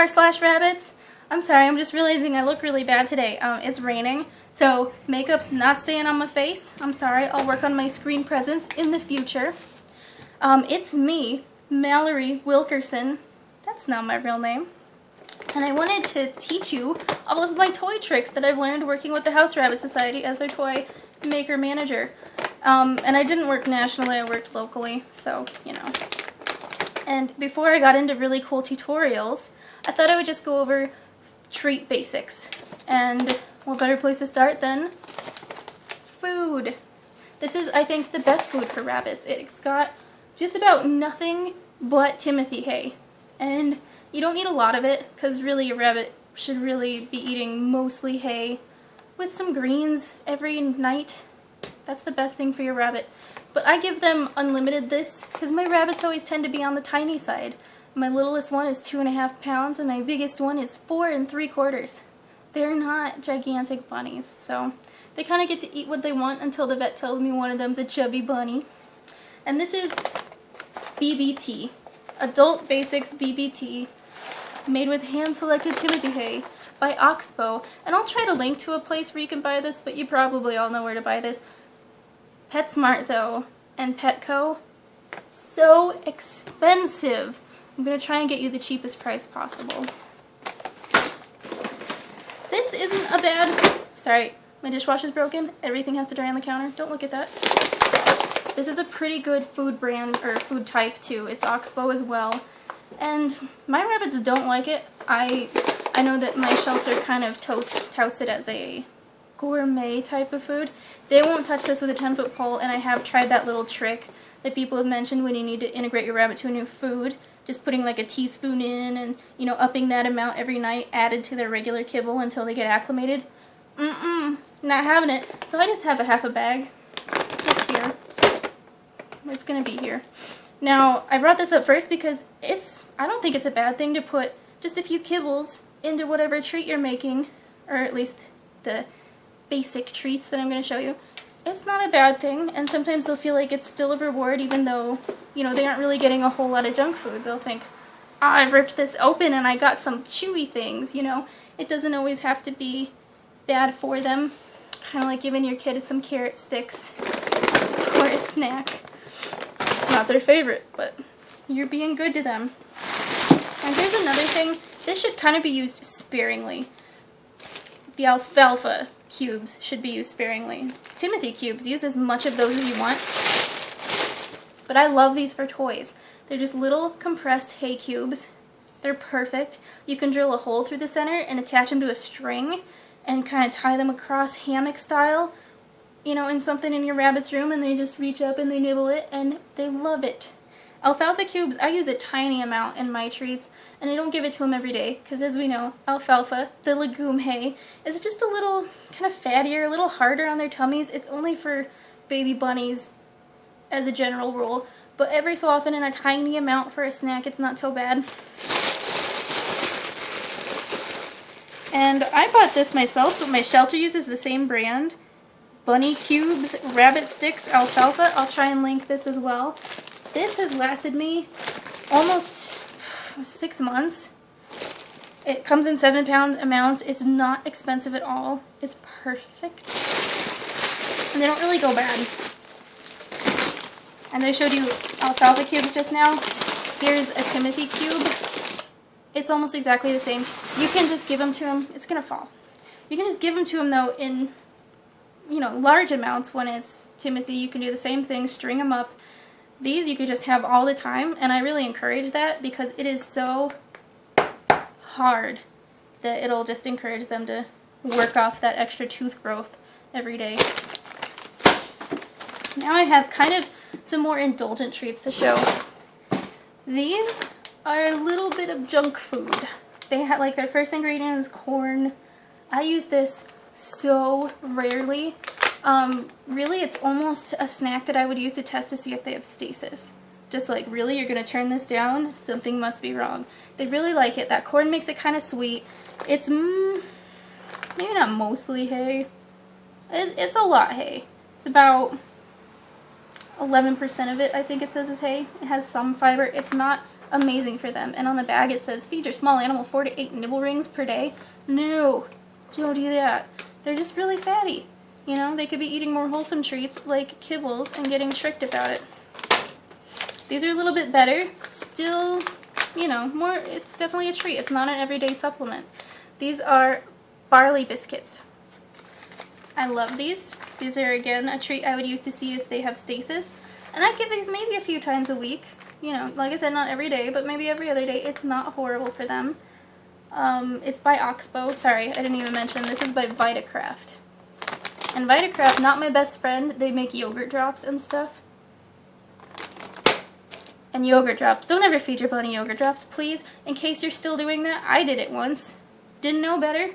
slash rabbits. I'm sorry, I'm just realizing I look really bad today. It's raining, so makeup's not staying on my face. I'm sorry, I'll work on my screen presence in the future. It's me, Mallory Wilkerson. That's not my real name. And I wanted to teach you all of my toy tricks that I've learned working with the House Rabbit Society as their toy maker manager. And I didn't work nationally, I worked locally, so, you know. And before I got into really cool tutorials, I thought I would just go over treat basics. And what better place to start than food? This is, I think, the best food for rabbits. It's got just about nothing but Timothy hay. And you don't need a lot of it, because really a rabbit should really be eating mostly hay with some greens every night. That's the best thing for your rabbit. But I give them unlimited this, because my rabbits always tend to be on the tiny side. My littlest one is 2.5 pounds, and my biggest one is 4 3/4. They're not gigantic bunnies, so they kind of get to eat what they want until the vet tells me one of them's a chubby bunny. And this is BBT, Adult Basics BBT, made with hand-selected Timothy hay by Oxbow. And I'll try to link to a place where you can buy this, but you probably all know where to buy this. PetSmart, though, and Petco, so expensive. I'm going to try and get you the cheapest price possible. This isn't a bad... Sorry, my dishwasher's broken. Everything has to dry on the counter. Don't look at that. This is a pretty good food brand, or food type, too. It's Oxbow as well. And my rabbits don't like it. I know that my shelter kind of touts it as a gourmet type of food. They won't touch this with a 10-foot pole, and I have tried that little trick that people have mentioned when you need to integrate your rabbit to a new food. Just putting like a teaspoon in and, you know, upping that amount every night added to their regular kibble until they get acclimated. Not having it. So I just have a half a bag. It's here. It's gonna be here. Now, I brought this up first because I don't think it's a bad thing to put just a few kibbles into whatever treat you're making, or at least the basic treats that I'm going to show you. It's not a bad thing, and sometimes they'll feel like it's still a reward even though, you know, they aren't really getting a whole lot of junk food. They'll think, I ripped this open and I got some chewy things, you know. It doesn't always have to be bad for them. Kind of like giving your kid some carrot sticks or a snack. It's not their favorite, but you're being good to them. And here's another thing. This should kind of be used sparingly. The alfalfa cubes should be used sparingly. Timothy cubes, use as much of those as you want. But I love these for toys. They're just little compressed hay cubes. They're perfect. You can drill a hole through the center and attach them to a string and kind of tie them across hammock style, you know, in something in your rabbit's room, and they just reach up and they nibble it, and they love it. Alfalfa cubes, I use a tiny amount in my treats, and I don't give it to them every day, because as we know, alfalfa, the legume hay, is just a little kind of fattier, a little harder on their tummies. It's only for baby bunnies as a general rule, but every so often in a tiny amount for a snack, it's not so bad. And I bought this myself, but my shelter uses the same brand. Bunny Cubes, Rabbit Sticks, Alfalfa. I'll try and link this as well. This has lasted me almost 6 months. It comes in 7-pound amounts. It's not expensive at all. It's perfect. And they don't really go bad. And I showed you alfalfa cubes just now. Here's a Timothy cube. It's almost exactly the same. You can just give them to him. It's going to fall. You can just give them to him, though, in, you know, large amounts. When it's Timothy, you can do the same thing, string them up. These you could just have all the time, and I really encourage that because it is so hard that it'll just encourage them to work off that extra tooth growth every day. Now I have kind of some more indulgent treats to show. These are a little bit of junk food. They have, like, their first ingredient is corn. I use this so rarely. Really, it's almost a snack that I would use to test to see if they have stasis. Just like, really, you're going to turn this down? Something must be wrong. They really like it. That corn makes it kind of sweet. It's maybe not mostly hay. It's a lot hay. It's about 11% of it, I think it says, is hay. It has some fiber. It's not amazing for them. And on the bag it says, feed your small animal 4 to 8 nibble rings per day. No, don't do that. They're just really fatty. You know, they could be eating more wholesome treats like kibbles and getting tricked about it. These are a little bit better. Still, you know, more, it's definitely a treat. It's not an everyday supplement. These are barley biscuits. I love these. These are, again, a treat I would use to see if they have stasis. And I'd give these maybe a few times a week. You know, like I said, not every day, but maybe every other day. It's not horrible for them. It's by Oxbow. Sorry, I didn't even mention. This is by Vitacraft. And Vitacraft, not my best friend. They make yogurt drops and stuff. And yogurt drops. Don't ever feed your bunny yogurt drops, please. In case you're still doing that, I did it once. Didn't know better.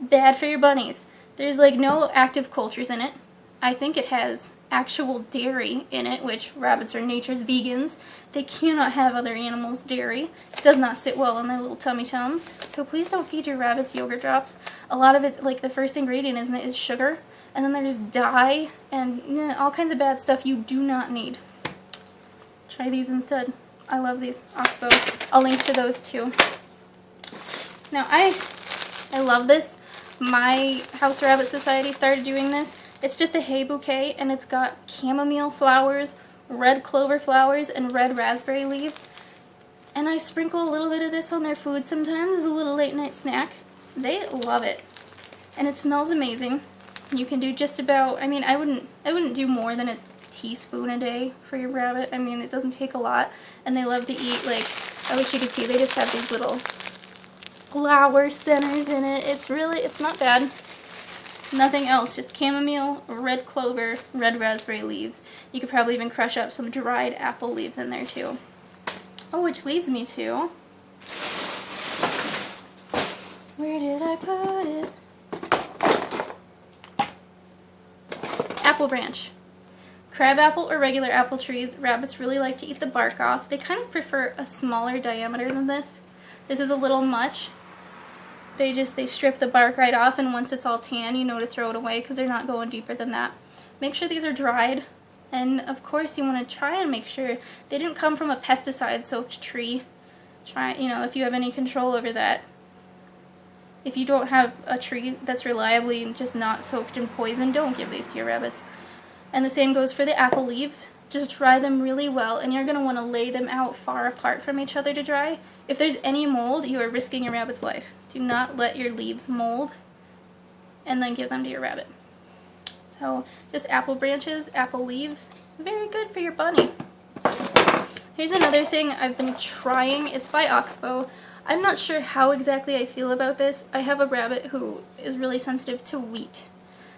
Bad for your bunnies. There's like no active cultures in it. I think it has actual dairy in it, which rabbits are nature's vegans. They cannot have other animals' dairy. It does not sit well in their little tummy tums. So please don't feed your rabbits yogurt drops. A lot of it, like the first ingredient in it is sugar, and then there's dye and all kinds of bad stuff you do not need. Try these instead. I love these. Oxbow. I'll link to those too. Now I love this. My House Rabbit Society started doing this. It's just a hay bouquet, and it's got chamomile flowers, red clover flowers, and red raspberry leaves. And I sprinkle a little bit of this on their food sometimes as a little late night snack. They love it. And it smells amazing. You can do just about, I mean, I wouldn't do more than a teaspoon a day for your rabbit. I mean, it doesn't take a lot. And they love to eat, like, I wish you could see, they just have these little flower centers in it. It's not bad. Nothing else, just chamomile, red clover, red raspberry leaves. You could probably even crush up some dried apple leaves in there too. Oh, which leads me to, where did I put it? Apple branch. Crabapple or regular apple trees, rabbits really like to eat the bark off. They kind of prefer a smaller diameter than this. This is a little much. They strip the bark right off, and once it's all tan, you know to throw it away because they're not going deeper than that. Make sure these are dried, and of course you want to try and make sure they didn't come from a pesticide-soaked tree. Try, you know, if you have any control over that. If you don't have a tree that's reliably just not soaked in poison, don't give these to your rabbits. And the same goes for the apple leaves. Just dry them really well, and you're going to want to lay them out far apart from each other to dry. If there's any mold, you are risking your rabbit's life. Do not let your leaves mold and then give them to your rabbit. So just apple branches, apple leaves, very good for your bunny. Here's another thing I've been trying. It's by Oxbow. I'm not sure how exactly I feel about this. I have a rabbit who is really sensitive to wheat.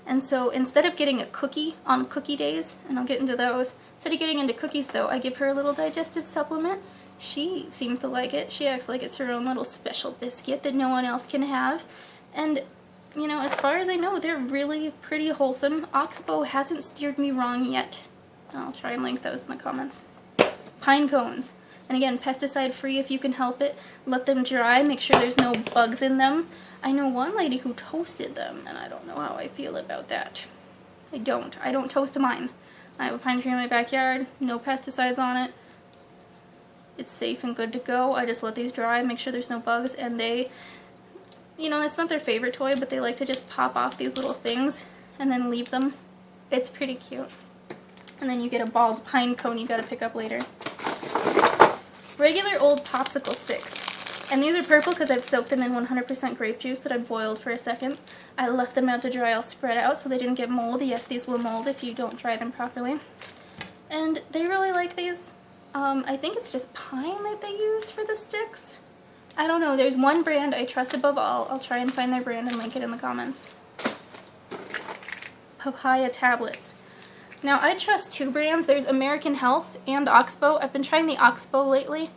And so instead of getting a cookie on cookie days, and I'll get into those, instead of getting into cookies though, I give her a little digestive supplement. She seems to like it. She acts like it's her own little special biscuit that no one else can have. And, you know, as far as I know, they're really pretty wholesome. Oxbow hasn't steered me wrong yet. I'll try and link those in the comments. Pine cones. And again, pesticide free if you can help it. Let them dry, make sure there's no bugs in them. I know one lady who toasted them, and I don't know how I feel about that. I don't toast mine. I have a pine tree in my backyard, no pesticides on it. It's safe and good to go. I just let these dry, make sure there's no bugs, and they, you know, it's not their favorite toy, but they like to just pop off these little things and then leave them. It's pretty cute. And then you get a bald pine cone you gotta pick up later. Regular old popsicle sticks. And these are purple because I've soaked them in 100% grape juice that I boiled for a second. I left them out to dry all spread out so they didn't get mold. Yes, these will mold if you don't dry them properly. And they really like these. I think it's just pine that they use for the sticks. I don't know. There's one brand I trust above all. I'll try and find their brand and link it in the comments. Papaya tablets. Now, I trust two brands. There's American Health and Oxbow. I've been trying the Oxbow lately,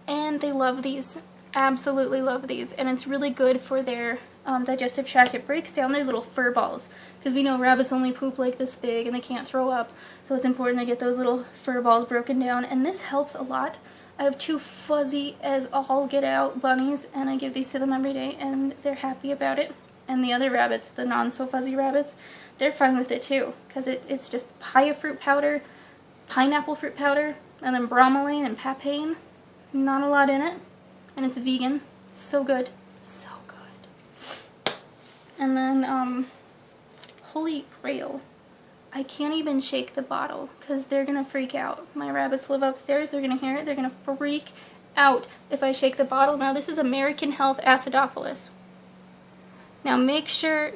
and they love these. Absolutely love these. And it's really good for their digestive tract. It breaks down their little fur balls, because we know rabbits only poop like this big and they can't throw up. So it's important to get those little fur balls broken down, and this helps a lot. I have two fuzzy as all get out bunnies, and I give these to them every day, and they're happy about it. And the other rabbits, the non-so-fuzzy rabbits, they're fine with it too, because it's just papaya fruit powder, pineapple fruit powder, and then bromelain and papain. not a lot in it, and it's vegan. So good. So good. And then, holy grail. I can't even shake the bottle because they're going to freak out. My rabbits live upstairs. They're going to hear it. They're going to freak out if I shake the bottle. Now, this is American Health Acidophilus. Now, make sure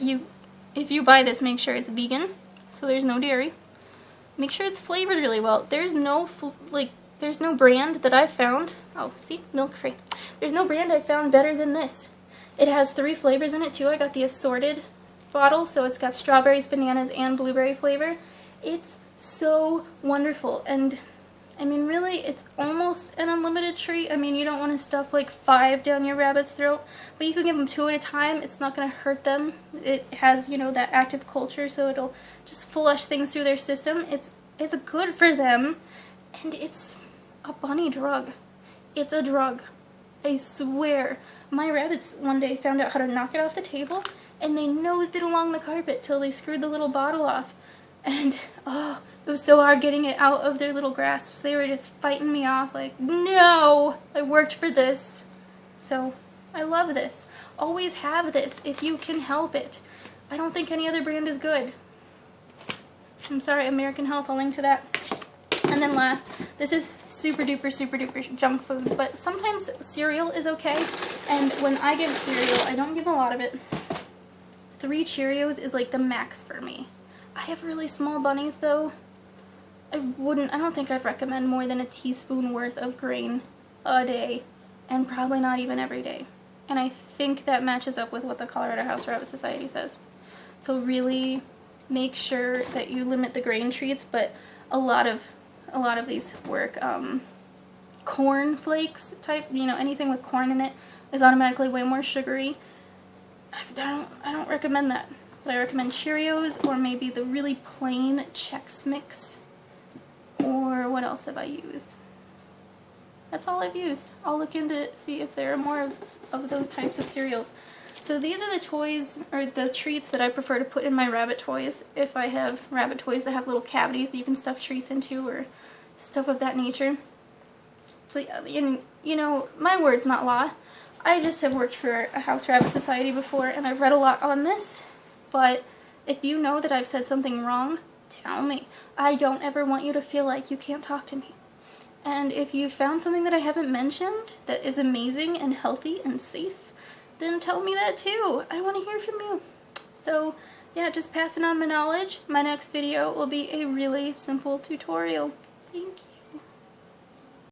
if you buy this, make sure it's vegan, so there's no dairy. Make sure it's flavored really well. There's no there's no brand that I've found. Oh, see, milk free. There's no brand I've found better than this. It has 3 flavors in it too. I got the assorted bottle, so it's got strawberries, bananas, and blueberry flavor. It's so wonderful, and I mean, really, it's almost an unlimited treat. I mean, you don't want to stuff like 5 down your rabbit's throat, but you can give them 2 at a time. It's not going to hurt them. It has, you know, that active culture, so it'll just flush things through their system. It's good for them, and it's a bunny drug. It's a drug. I swear. My rabbits one day found out how to knock it off the table, and they nosed it along the carpet till they screwed the little bottle off. And, oh, it was so hard getting it out of their little grasps. They were just fighting me off like, no, I worked for this. So, I love this. Always have this if you can help it. I don't think any other brand is good. I'm sorry, American Health, I'll link to that. And then last, this is super duper junk food, but sometimes cereal is okay. And when I give cereal, I don't give a lot of it. 3 Cheerios is like the max for me. I have really small bunnies though. I don't think I'd recommend more than a teaspoon worth of grain a day, and probably not even every day. And I think that matches up with what the Colorado House Rabbit Society says. So really make sure that you limit the grain treats, but a lot of these work. Corn flakes type, you know, anything with corn in it is automatically way more sugary. I don't recommend that. But I recommend Cheerios, or maybe the really plain Chex Mix. Or what else have I used? That's all I've used. I'll look into see if there are more of those types of cereals. So these are the toys, or the treats that I prefer to put in my rabbit toys. If I have rabbit toys that have little cavities that you can stuff treats into, or stuff of that nature. Please, you know, my word's not law. I just have worked for a House Rabbit Society before, and I've read a lot on this. But if you know that I've said something wrong, tell me. I don't ever want you to feel like you can't talk to me. And if you found something that I haven't mentioned that is amazing and healthy and safe, then tell me that too. I want to hear from you. So yeah, just passing on my knowledge. My next video will be a really simple tutorial. Thank you.